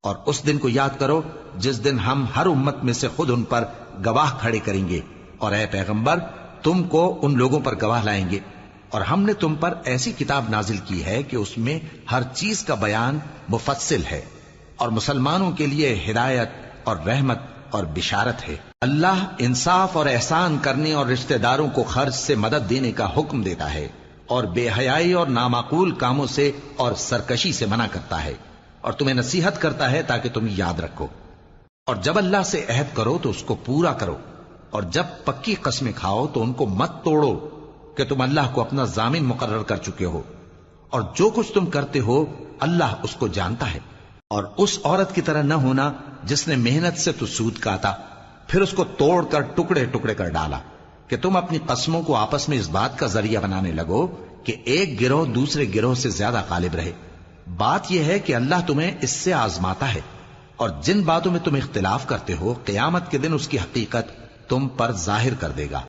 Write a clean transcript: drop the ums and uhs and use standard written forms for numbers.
اور اس دن کو یاد کرو جس دن ہم ہر امت میں سے خود ان پر گواہ کھڑے کریں گے، اور اے پیغمبر تم کو ان لوگوں پر گواہ لائیں گے، اور ہم نے تم پر ایسی کتاب نازل کی ہے کہ اس میں ہر چیز کا بیان مفصل ہے، اور مسلمانوں کے لیے ہدایت اور رحمت اور بشارت ہے۔ اللہ انصاف اور احسان کرنے اور رشتہ داروں کو خرچ سے مدد دینے کا حکم دیتا ہے، اور بے حیائی اور نامعقول کاموں سے اور سرکشی سے منع کرتا ہے، اور تمہیں نصیحت کرتا ہے تاکہ تم یاد رکھو۔ اور جب اللہ سے عہد کرو تو اس کو پورا کرو، اور جب پکی قسمیں کھاؤ تو ان کو مت توڑو کہ تم اللہ کو اپنا ضامن مقرر کر چکے ہو، اور جو کچھ تم کرتے ہو اللہ اس کو جانتا ہے۔ اور اس عورت کی طرح نہ ہونا جس نے محنت سے تو سود کاتا پھر اس کو توڑ کر ٹکڑے ٹکڑے کر ڈالا، کہ تم اپنی قسموں کو آپس میں اس بات کا ذریعہ بنانے لگو کہ ایک گروہ دوسرے گروہ سے زیادہ غالب رہے۔ بات یہ ہے کہ اللہ تمہیں اس سے آزماتا ہے، اور جن باتوں میں تم اختلاف کرتے ہو قیامت کے دن اس کی حقیقت تم پر ظاہر کر دے گا۔